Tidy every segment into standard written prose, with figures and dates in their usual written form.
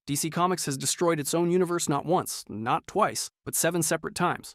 DC Comics has destroyed its own universe not once, not twice, but 7 separate times.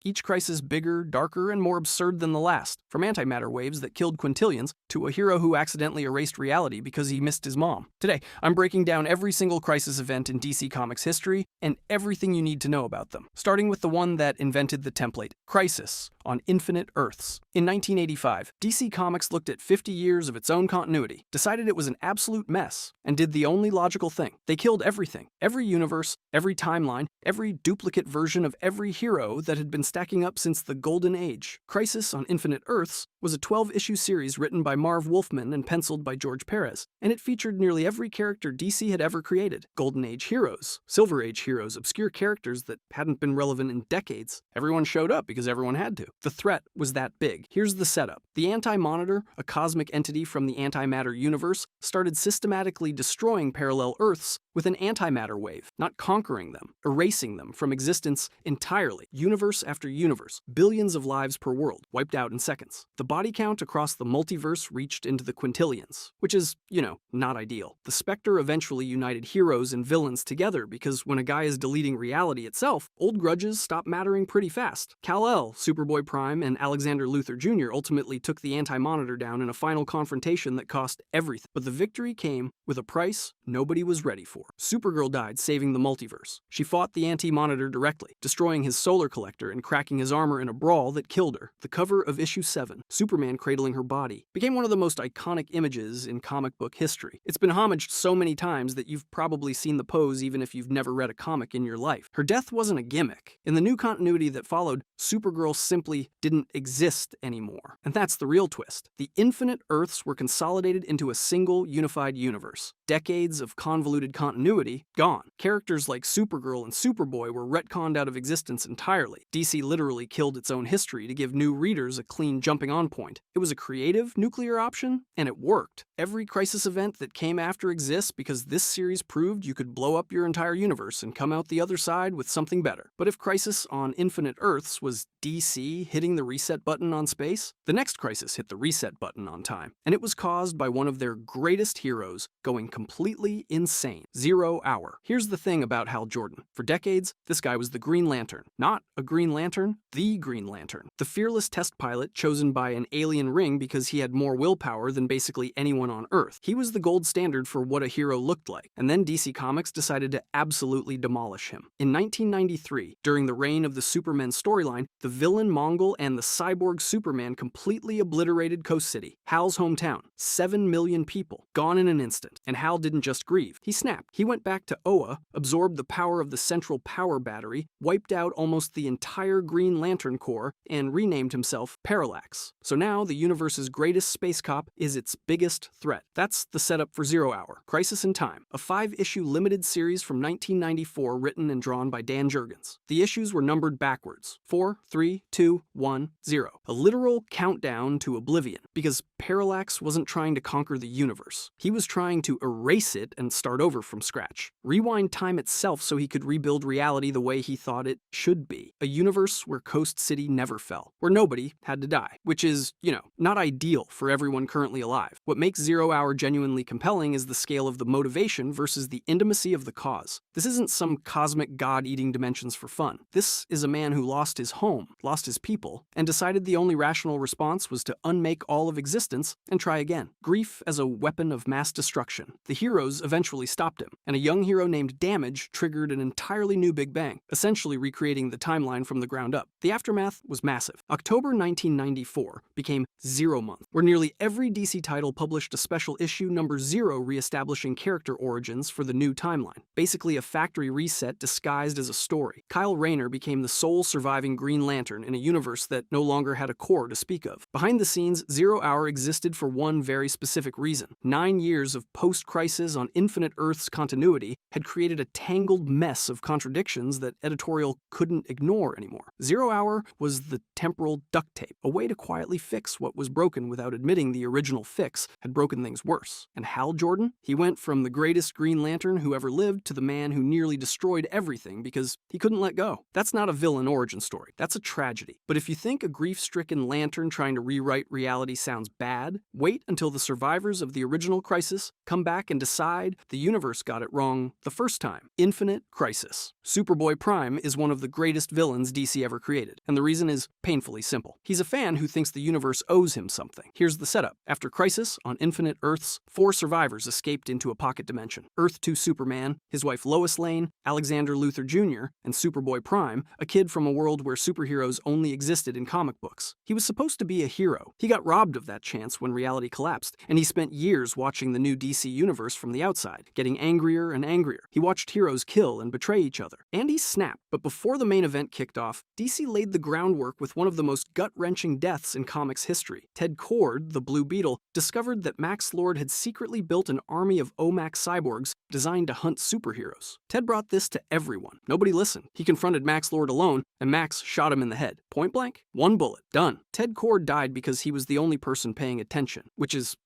Each crisis bigger, darker, and more absurd than the last, from antimatter waves that killed quintillions to a hero who accidentally erased reality because he missed his mom. Today, I'm breaking down every single crisis event in DC Comics history and everything you need to know about them, starting with the one that invented the template, Crisis on Infinite Earths. In 1985, DC Comics looked at 50 years of its own continuity, decided it was an absolute mess, and did the only logical thing. They killed everything, every universe, every timeline, every duplicate version of every hero that had been stacking up since the Golden Age. Crisis on Infinite Earths was a 12-issue series written by Marv Wolfman and penciled by George Perez, and it featured nearly every character DC had ever created. Golden Age heroes, Silver Age heroes, obscure characters that hadn't been relevant in decades. Everyone showed up because everyone had to. The threat was that big. Here's the setup. The Anti-Monitor, a cosmic entity from the antimatter universe, started systematically destroying parallel Earths with an antimatter wave, not conquering them, erasing them from existence entirely, universe after universe, billions of lives per world, wiped out in seconds. The body count across the multiverse reached into the quintillions, which is, not ideal. The Spectre eventually united heroes and villains together because when a guy is deleting reality itself, old grudges stop mattering pretty fast. Kal-El, Superboy Prime, and Alexander Luthor Jr. ultimately took the Anti-Monitor down in a final confrontation that cost everything, but the victory came with a price nobody was ready for. Supergirl died saving the multiverse. She fought the Anti-Monitor directly, destroying his solar collector and cracking his armor in a brawl that killed her. The cover of issue 7, Superman cradling her body, became one of the most iconic images in comic book history. It's been homaged so many times that you've probably seen the pose even if you've never read a comic in your life. Her death wasn't a gimmick. In the new continuity that followed, Supergirl simply didn't exist anymore. And that's the real twist. The infinite Earths were consolidated into a single unified universe. Decades of convoluted continuity gone. Characters like Supergirl and Superboy were retconned out of existence entirely. DC literally killed its own history to give new readers a clean jumping-on point. It was a creative nuclear option, and it worked. Every crisis event that came after exists because this series proved you could blow up your entire universe and come out the other side with something better. But if Crisis on Infinite Earths was DC hitting the reset button on space, the next crisis hit the reset button on time, and it was caused by one of their greatest heroes going completely insane. Zero Hour. Here's the thing about Hal Jordan. For decades, this guy was the Green Lantern. Not a Green Lantern, the Green Lantern. The fearless test pilot chosen by an alien ring because he had more willpower than basically anyone on Earth. He was the gold standard for what a hero looked like, and then DC Comics decided to absolutely demolish him. In 1993, during the reign of the Superman storyline, the villain Mongol and the cyborg Superman completely obliterated Coast City, Hal's hometown. 7 million people, gone in an instant. And Hal didn't just grieve. He snapped. He went back to Oa, absorbed the power of the central power battery, wiped out almost the entire Green Lantern Corps, and renamed himself Parallax. So now the universe's greatest space cop is its biggest threat. That's the setup for Zero Hour, Crisis in Time, a 5-issue limited series from 1994 written and drawn by Dan Jurgens. The issues were numbered backwards, 4, 3, 2, 1, 0. A literal countdown to oblivion, because Parallax wasn't trying to conquer the universe. He was trying to erase it and start over from scratch. Rewind time itself so he could rebuild reality the way he thought it should be. A universe where Coast City never fell, where nobody had to die, which is, not ideal for everyone currently alive. What makes Zero Hour genuinely compelling is the scale of the motivation versus the intimacy of the cause. This isn't some cosmic god-eating dimensions for fun. This is a man who lost his home, lost his people, and decided the only rational response was to unmake all of existence and try again. Grief as a weapon of mass destruction. The heroes eventually stopped him, and a young hero named Damage triggered an entirely new Big Bang, essentially recreating the timeline from the ground up. The aftermath was massive. October 1994 became Zero Month, where nearly every DC title published a special issue number 0 reestablishing character origins for the new timeline. Basically a factory reset disguised as a story. Kyle Rayner became the sole surviving Green Lantern in a universe that no longer had a core to speak of. Behind the scenes, Zero Hour existed for one very specific reason. 9 years of post-Crisis on Infinite Earths continuity had created a tangled mess of contradictions that editorial couldn't ignore anymore. Zero Hour was the temporal duct tape, a way to quietly fix what was broken without admitting the original fix had broken things worse. And Hal Jordan? He went from the greatest Green Lantern who ever lived to the man who nearly destroyed everything because he couldn't let go. That's not a villain origin story. That's a tragedy. But if you think a grief-stricken Lantern trying to rewrite reality sounds bad? Wait until the survivors of the original Crisis come back and decide the universe got it wrong the first time. Infinite Crisis. Superboy Prime is one of the greatest villains DC ever created, and the reason is painfully simple. He's a fan who thinks the universe owes him something. Here's the setup. After Crisis on Infinite Earths, 4 survivors escaped into a pocket dimension. Earth 2 Superman, his wife Lois Lane, Alexander Luthor Jr., and Superboy Prime, a kid from a world where superheroes only existed in comic books. He was supposed to be a hero. He got robbed of that chance when reality collapsed, and he spent years watching the new DC universe from the outside, getting angrier and angrier. He watched heroes kill and betray each other. And he snapped. But before the main event kicked off, DC laid the groundwork with one of the most gut-wrenching deaths in comics history. Ted Kord, the Blue Beetle, discovered that Max Lord had secretly built an army of OMAC cyborgs designed to hunt superheroes. Ted brought this to everyone. Nobody listened. He confronted Max Lord alone, and Max shot him in the head. Point blank. 1 bullet. Done. Ted Kord died because he was the only person paying attention, which is,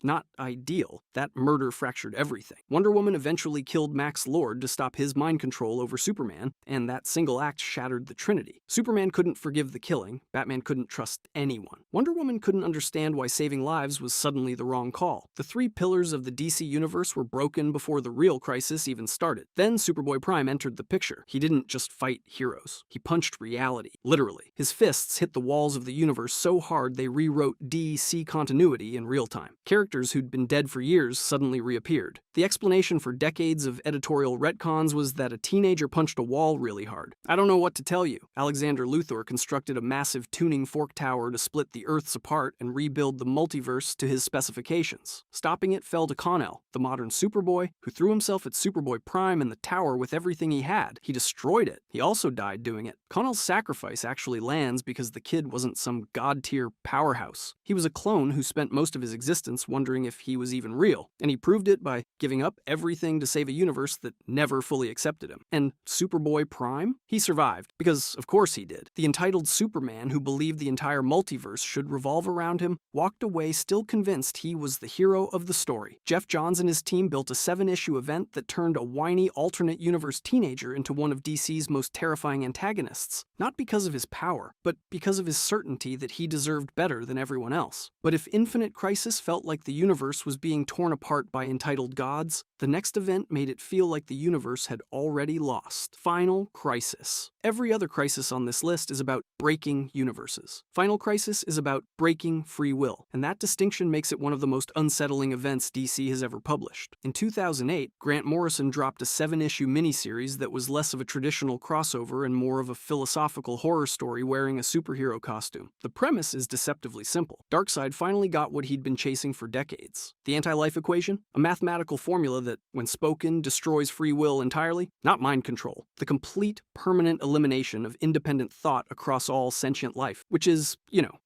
not ideal. That murder fractured everything. Wonder Woman eventually killed Max Lord to stop his mind control over Superman, and that single act shattered the Trinity. Superman couldn't forgive the killing. Batman couldn't trust anyone. Wonder Woman couldn't understand why saving lives was suddenly the wrong call. The 3 pillars of the DC universe were broken before the real Crisis even started. Then Superboy Prime entered the picture. He didn't just fight heroes. He punched reality, literally. His fists hit the walls of the universe so hard they rewrote DC continuity in real time. Characters who'd been dead for years suddenly reappeared. The explanation for decades of editorial retcons was that a teenager punched a wall really hard. I don't know what to tell you. Alexander Luthor constructed a massive tuning fork tower to split the Earths apart and rebuild the multiverse to his specifications. Stopping it fell to Kon-El, the modern Superboy, who threw himself at Superboy Prime in the tower with everything he had. He destroyed it. He also died doing it. Kon-El's sacrifice actually lands because the kid wasn't some god-tier powerhouse. He was a clone who spent most of his existence wondering if he was even real, and he proved it by giving up everything to save a universe that never fully accepted him. And Superboy Prime? He survived, because of course he did. The entitled Superman who believed the entire multiverse should revolve around him walked away still convinced he was the hero of the story. Jeff Johns and his team built a 7-issue event that turned a whiny alternate universe teenager into one of DC's most terrifying antagonists, not because of his power, but because of his certainty that he deserved better than everyone else. But if Infinite Crisis felt like the universe was being torn apart by entitled gods, the next event made it feel like the universe had already lost. Final Crisis. Every other crisis on this list is about breaking universes. Final Crisis is about breaking free will, and that distinction makes it one of the most unsettling events DC has ever published. In 2008, Grant Morrison dropped a 7-issue miniseries that was less of a traditional crossover and more of a philosophical horror story wearing a superhero costume. The premise is deceptively simple. Darkseid finally got what he'd been chasing for decades. The anti-life equation? A mathematical formula that, when spoken, destroys free will entirely? Not mind control. The complete, permanent elimination of independent thought across all sentient life, which is,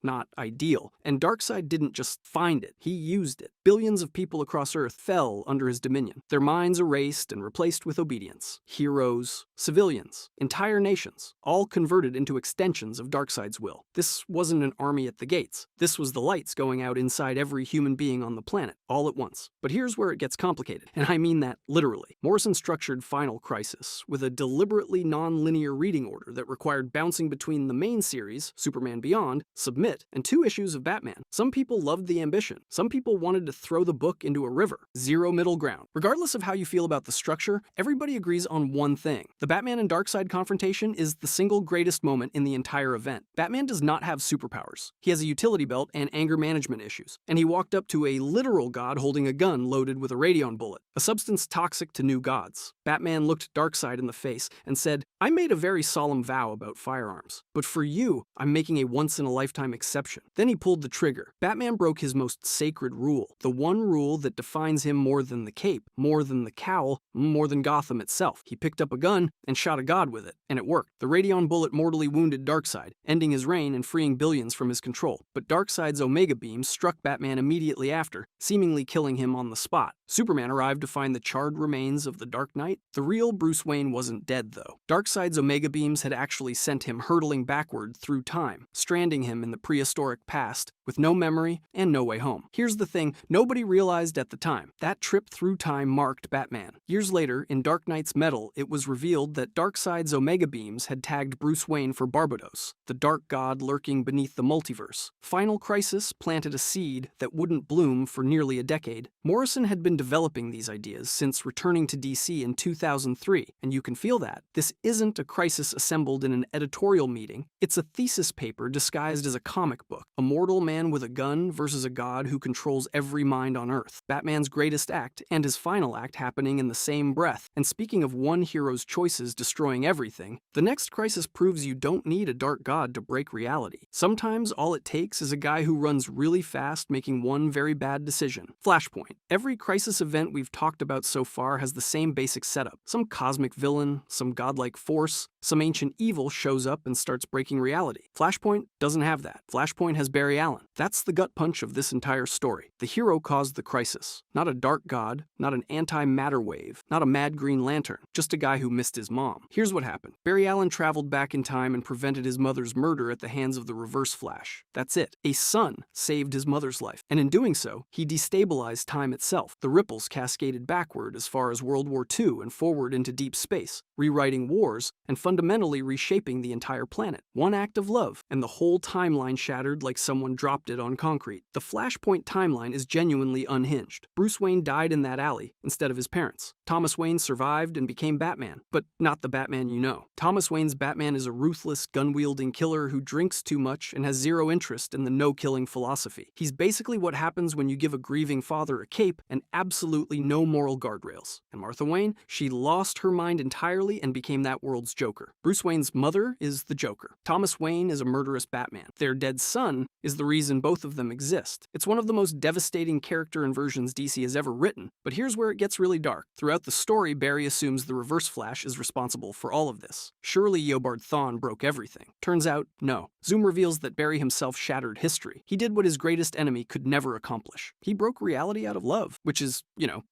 not ideal. And Darkseid didn't just find it, he used it. Billions of people across Earth fell under his dominion, their minds erased and replaced with obedience. Heroes, civilians, entire nations, all converted into extensions of Darkseid's will. This wasn't an army at the gates. This was the lights going out inside every human being on the planet, all at once. But here's where it gets complicated, and I mean that literally. Morrison structured Final Crisis with a deliberately non-linear reading order that required bouncing between the main series, Superman Beyond, Submit, and 2 issues of Batman. Some people loved the ambition. Some people wanted to throw the book into a river. Zero middle ground. Regardless of how you feel about the structure, everybody agrees on one thing. The Batman and Darkseid confrontation is the single greatest moment in the entire event. Batman does not have superpowers. He has a utility belt and anger management issues, and he walked up to a literal god holding a gun loaded with a radion bullet, a substance toxic to new gods. Batman looked Darkseid in the face and said, "I made a very solemn vow about firearms, but for you, I'm making a once-in-a-lifetime exception." Then he pulled the trigger. Batman broke his most sacred rule, the one rule that defines him more than the cape, more than the cowl, more than Gotham itself. He picked up a gun and shot a god with it, and it worked. The radion bullet mortally wounded Darkseid, ending his reign and freeing billions from his control. But Darkseid's Omega Beam struck Batman immediately after, seemingly killing him on the spot. Superman arrived to find the charred remains of the Dark Knight? The real Bruce Wayne wasn't dead, though. Darkseid's Omega beams had actually sent him hurtling backward through time, stranding him in the prehistoric past, with no memory and no way home. Here's the thing nobody realized at the time. That trip through time marked Batman. Years later, in Dark Knight's Metal, it was revealed that Darkseid's Omega beams had tagged Bruce Wayne for Barbados, the dark god lurking beneath the multiverse. Final Crisis planted a seed that wouldn't bloom for nearly a decade. Morrison had been developing these ideas since returning to DC in 2003, and you can feel that. This isn't a crisis assembled in an editorial meeting. It's a thesis paper disguised as a comic book. A mortal man with a gun versus a god who controls every mind on Earth. Batman's greatest act and his final act happening in the same breath. And speaking of one hero's choices destroying everything, the next crisis proves you don't need a dark god to break reality. Sometimes all it takes is a guy who runs really fast making one very bad decision. Flashpoint. Every crisis event we've talked about so far has the same basic setup. Some cosmic villain, some godlike force, some ancient evil shows up and starts breaking reality. Flashpoint doesn't have that. Flashpoint has Barry Allen. That's the gut punch of this entire story. The hero caused the crisis. Not a dark god, not an anti-matter wave, not a mad Green Lantern, just a guy who missed his mom. Here's what happened. Barry Allen traveled back in time and prevented his mother's murder at the hands of the Reverse Flash. That's it. A son saved his mother's life, and in doing so, he destabilized time itself. The ripples cascaded backward as far as World War II and forward into deep space, rewriting wars and fundamentally reshaping the entire planet. One act of love, and the whole timeline shattered like someone dropped it on concrete. The Flashpoint timeline is genuinely unhinged. Bruce Wayne died in that alley instead of his parents. Thomas Wayne survived and became Batman, but not the Batman you know. Thomas Wayne's Batman is a ruthless, gun-wielding killer who drinks too much and has zero interest in the no-killing philosophy. He's basically what happens when you give a grieving father a cape and absolutely no moral guardrails. And Martha Wayne, she lost her mind entirely and became that world's Joker. Bruce Wayne's mother is the Joker. Thomas Wayne is a murderous Batman. Their dead son is the reason both of them exist. It's one of the most devastating character inversions DC has ever written, but here's where it gets really dark. Throughout the story, Barry assumes the Reverse Flash is responsible for all of this. Surely Eobard Thawne broke everything. Turns out, no. Zoom reveals that Barry himself shattered history. He did what his greatest enemy could never accomplish. He broke reality out of love, which is,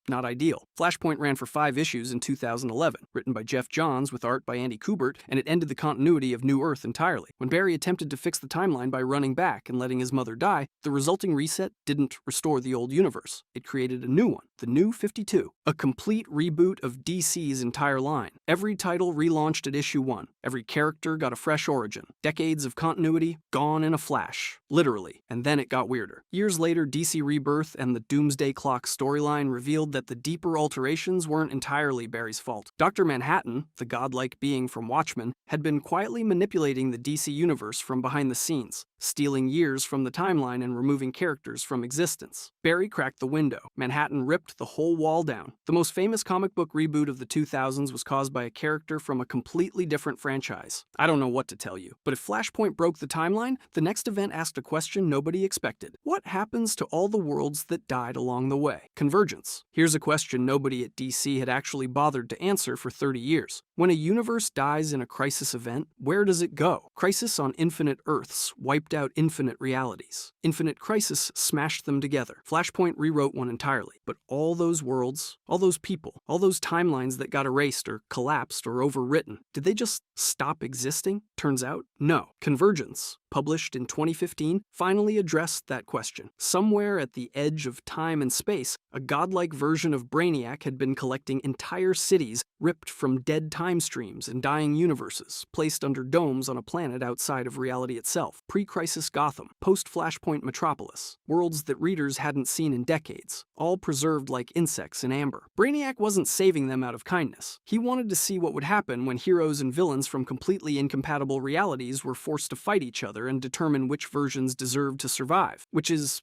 not ideal. Flashpoint ran for 5 issues in 2011, written by Jeff Johns with art by Andy Kubert, and it ended the continuity of New Earth entirely. When Barry attempted to fix the timeline by running back and letting his mother die, the resulting reset didn't restore the old universe. It created a new one, the New 52, a complete reboot of DC's entire line. Every title relaunched at issue 1. Every character got a fresh origin. Decades of continuity gone in a flash, literally. And then it got weirder. Years later, DC Rebirth and the Doomsday Clock storyline revealed that the deeper alterations weren't entirely Barry's fault. Dr. Manhattan, the godlike being from Watchmen, had been quietly manipulating the DC universe from behind the scenes, stealing years from the timeline and removing characters from existence. Barry cracked the window. Manhattan ripped the whole wall down. The most famous comic book reboot of the 2000s was caused by a character from a completely different franchise. I don't know what to tell you, but if Flashpoint broke the timeline, the next event asked a question nobody expected. What happens to all the worlds that died along the way? Convergence. Here's a question nobody at DC had actually bothered to answer for 30 years. When a universe dies in a crisis event, where does it go? Crisis on Infinite Earths wiped out infinite realities. Infinite Crisis smashed them together. Flashpoint rewrote one entirely. But all those worlds, all those people, all those timelines that got erased or collapsed or overwritten, did they just stop existing? Turns out, no. Convergence, published in 2015, finally addressed that question. Somewhere at the edge of time and space, a godlike version of Brainiac had been collecting entire cities ripped from dead time streams and dying universes, placed under domes on a planet outside of reality itself. Pre-crisis Gotham, post-Flashpoint Metropolis, worlds that readers hadn't seen in decades, all preserved like insects in amber. Brainiac wasn't saving them out of kindness. He wanted to see what would happen when heroes and villains from completely incompatible realities were forced to fight each other and determine which versions deserved to survive, which is,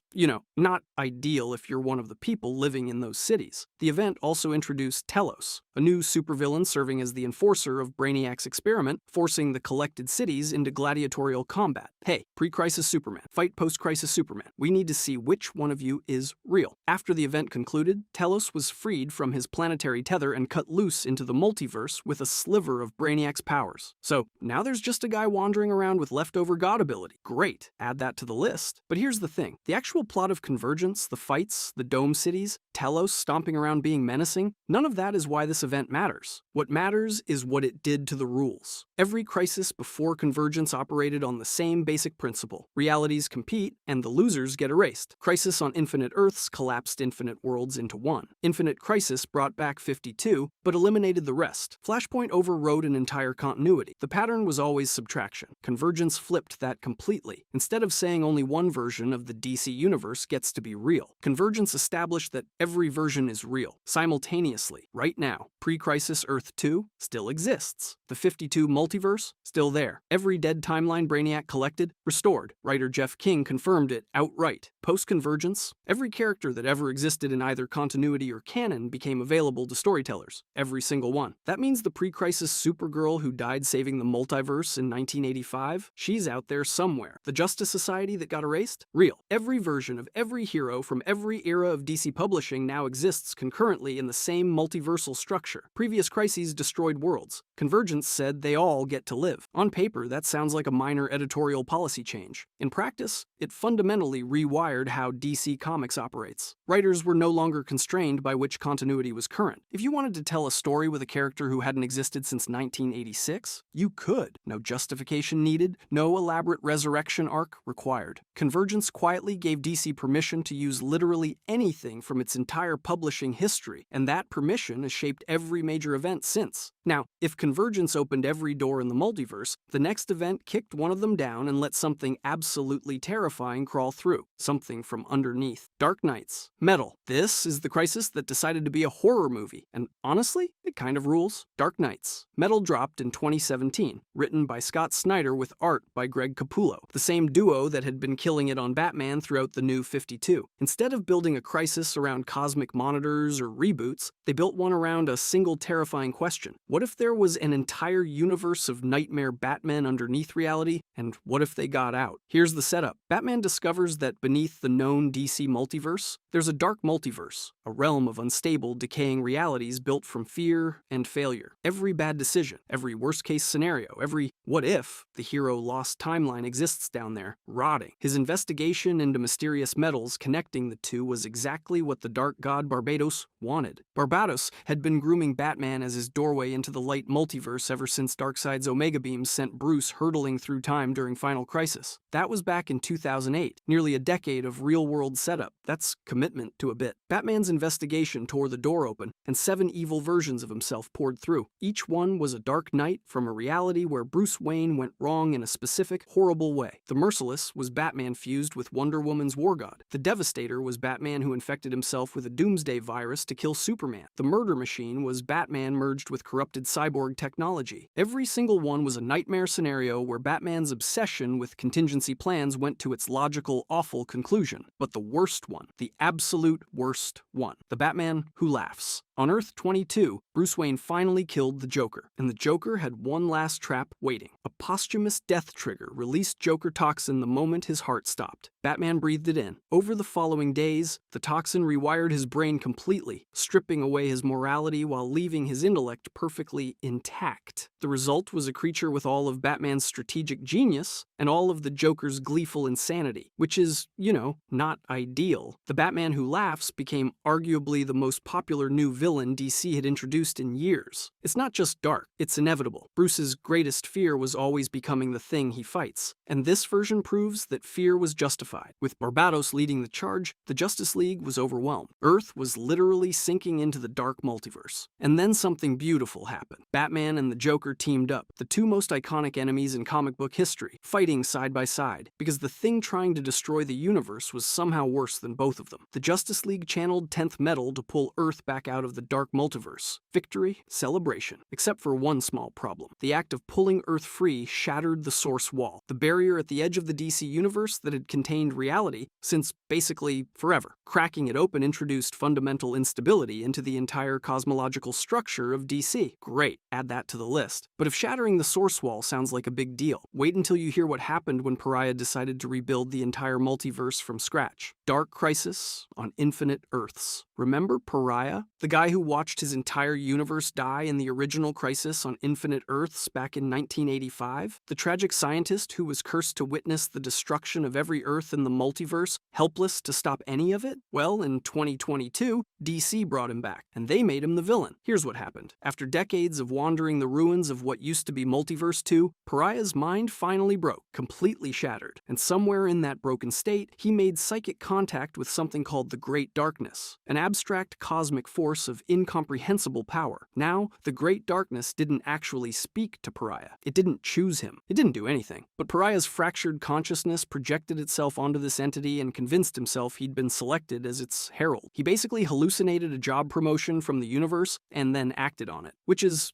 not ideal if you're one of the people living in those cities. The event also introduced Telos, a new supervillain serving as the enforcer of Brainiac's experiment, forcing the collected cities into gladiatorial combat. Hey, pre-crisis Superman, fight post-crisis Superman. We need to see which one of you is real. After the event concluded, Telos was freed from his planetary tether and cut loose into the multiverse with a sliver of Brainiac's powers. So now there's just a guy wandering around with leftover god ability. Great, add that to the list. But here's the thing. The actual plot of Convergence, the fights, the dome cities, Telos stomping around being menacing? None of that is why this event matters. What matters is what it did to the rules. Every crisis before Convergence operated on the same basic principle. Realities compete, and the losers get erased. Crisis on Infinite Earths collapsed Infinite Worlds into one. Infinite Crisis brought back 52, but eliminated the rest. Flashpoint overrode an entire continuity. The pattern was always subtraction. Convergence flipped that completely. Instead of saying only one version of the DC universe gets to be real, Convergence established that every version is real, simultaneously, right now. Pre-Crisis Earth 2 still exists. The 52 multiverse, still there. Every dead timeline Brainiac collected, restored. Writer Jeff King confirmed it outright. Post-Convergence, every character that ever existed in either continuity or canon became available to storytellers. Every single one. That means the pre-crisis Supergirl who died saving the multiverse in 1985, she's out there somewhere. The Justice Society that got erased? Real. Every version of every hero from every era of DC publishing now exists concurrently in the same multiversal structure. Previous crises destroyed worlds. Convergence said they all get to live. On paper, that sounds like a minor editorial policy change. In practice, it fundamentally rewired how DC Comics operates. Writers were no longer constrained by which continuity was current. If you wanted to tell a story with a character who hadn't existed since 1986, you could. No justification needed, no elaborate resurrection arc required. Convergence quietly gave DC permission to use literally anything from its entire publishing history, and that permission has shaped every major event since. Now, if Convergence opened every door in the multiverse, the next event kicked one of them down and let something absolutely terrifying crawl through. Something from underneath. Dark Knights. Metal. This is the crisis that decided to be a horror movie, and honestly, it kind of rules. Dark Knights. Metal dropped in 2017, written by Scott Snyder with art by Greg Capullo, the same duo that had been killing it on Batman throughout the New 52. Instead of building a crisis around cosmic monitors or reboots, they built one around a single terrifying question. What if there was an entire universe of nightmare Batmen underneath reality, and what if they got out? Here's the setup. Batman discovers that beneath the known DC multiverse, there's a dark multiverse, a realm of unstable, decaying realities built from fear and failure. Every bad decision, every worst-case scenario, every what if the hero lost timeline exists down there, rotting. His investigation into mysterious metals connecting the two was exactly what the Dark God Barbados wanted. Barbados had been grooming Batman as his doorway into the light multiverse ever since Darkseid's Omega Beams sent Bruce hurtling through time during Final Crisis. That was back in 2008, nearly a decade of real-world setup. That's commitment to a bit. Batman's investigation tore the door open, and 7 evil versions of himself poured through. Each one was a dark night from a reality where Bruce Wayne went wrong in a specific, horrible way. The Merciless was Batman fused with Wonder Woman's War God. The Devastator was Batman who infected himself with a Doomsday virus to kill Superman. The Murder Machine was Batman merged with corrupted cyborg technology. Every single one was a nightmare scenario where Batman's obsession with contingency plans went to its logical, awful conclusion. But the worst one, the absolute worst one, the Batman who laughs. On Earth 22, Bruce Wayne finally killed the Joker, and the Joker had one last trap waiting. A posthumous death trigger released Joker toxin the moment his heart stopped. Batman breathed it in. Over the following days, the toxin rewired his brain completely, stripping away his morality while leaving his intellect perfectly intact. The result was a creature with all of Batman's strategic genius and all of the Joker's gleeful insanity, which is, not ideal. The Batman who laughs became arguably the most popular new villain DC had introduced in years. It's not just dark, it's inevitable. Bruce's greatest fear was always becoming the thing he fights, and this version proves that fear was justified. With Barbados leading the charge, the Justice League was overwhelmed. Earth was literally sinking into the dark multiverse. And then something beautiful happened. Batman and the Joker teamed up, the two most iconic enemies in comic book history, fighting side by side, because the thing trying to destroy the universe was somehow worse than both of them. The Justice League channeled 10th Metal to pull Earth back out of the dark multiverse. Victory, celebration. Except for one small problem. The act of pulling Earth free shattered the source wall, the barrier at the edge of the DC universe that had contained reality since basically forever. Cracking it open introduced fundamental instability into the entire cosmological structure of DC. Great, add that to the list. But if shattering the source wall sounds like a big deal, wait until you hear what happened when Pariah decided to rebuild the entire multiverse from scratch. Dark Crisis on Infinite Earths. Remember Pariah? The guy who watched his entire universe die in the original Crisis on Infinite Earths back in 1985? The tragic scientist who was cursed to witness the destruction of every Earth in the multiverse, helpless to stop any of it? Well, in 2022, DC brought him back, and they made him the villain. Here's what happened. After decades of wandering the ruins of what used to be Multiverse 2, Pariah's mind finally broke, completely shattered, and somewhere in that broken state, he made psychic contact with something called the Great Darkness, an abstract cosmic force of incomprehensible power. Now, the Great Darkness didn't actually speak to Pariah. It didn't choose him. It didn't do anything. But Pariah's fractured consciousness projected itself onto this entity and convinced himself he'd been selected as its herald. He basically hallucinated a job promotion from the universe and then acted on it, which is,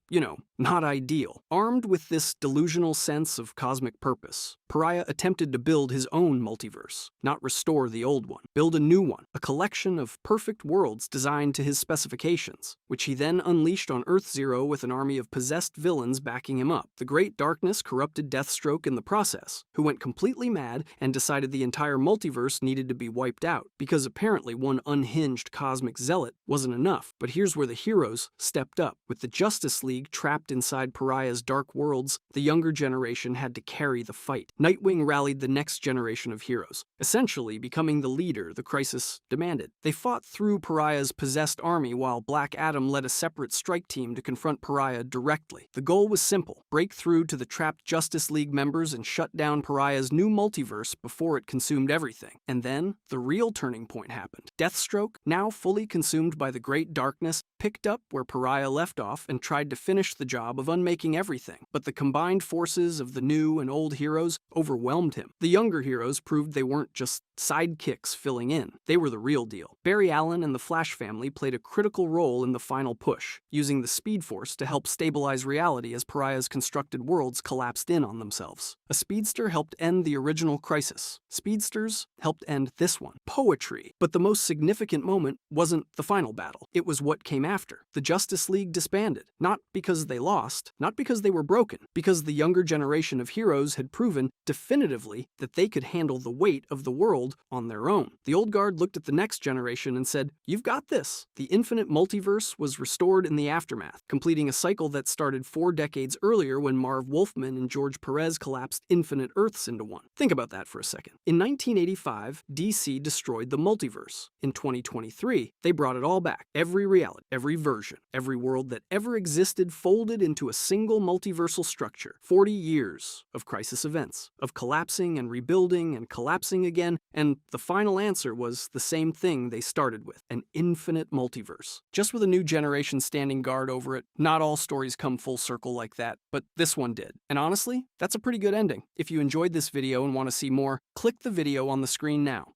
not ideal. Armed with this delusional sense of cosmic purpose, Pariah attempted to build his own multiverse, not restore the old one. Build a new one, a collection of perfect worlds designed to his specifications, which he then unleashed on Earth-Zero with an army of possessed villains backing him up. The Great Darkness corrupted Deathstroke in the process, who went completely mad and decided the entire multiverse needed to be wiped out, because apparently one unhinged cosmic zealot wasn't enough. But here's where the heroes stepped up. With the Justice League trapped inside Pariah's dark worlds, the younger generation had to carry the fight. Nightwing rallied the next generation of heroes, essentially becoming the leader the Crisis demanded. They fought through Pariah's possessed army while Black Adam led a separate strike team to confront Pariah directly. The goal was simple: break through to the trapped Justice League members and shut down Pariah's new multiverse before it consumed everything. And then, the real turning point happened. Deathstroke, now fully consumed by the Great Darkness, picked up where Pariah left off and tried to finish the job of unmaking everything. But the combined forces of the new and old heroes overwhelmed him. The younger heroes proved they weren't just sidekicks filling in. They were the real deal. Barry Allen and the Flash family played a critical role in the final push, using the Speed Force to help stabilize reality as Pariah's constructed worlds collapsed in on themselves. A speedster helped end the original Crisis. Speedsters helped end this one. Poetry. But the most significant moment wasn't the final battle. It was what came after. The Justice League disbanded. Not because they lost, not because they were broken, because the younger generation of heroes had proven definitively that they could handle the weight of the world on their own. The old guard looked at the next generation and said, "You've got this." The infinite multiverse was restored in the aftermath, completing a cycle that started 4 decades earlier when Marv Wolfman and George Perez collapsed infinite Earths into one. Think about that for a second. In 1985, DC destroyed the multiverse. In 2023, they brought it all back. Every reality, every version, every world that ever existed folded into a single multiversal structure. 40 years of crisis events, of collapsing and rebuilding and collapsing again, and the final answer was the same thing they started with: an infinite multiverse. Just with a new generation standing guard over it. Not all stories come full circle like that, but this one did. And honestly, that's a pretty good ending. If you enjoyed this video and want to see more, click the video on the screen now.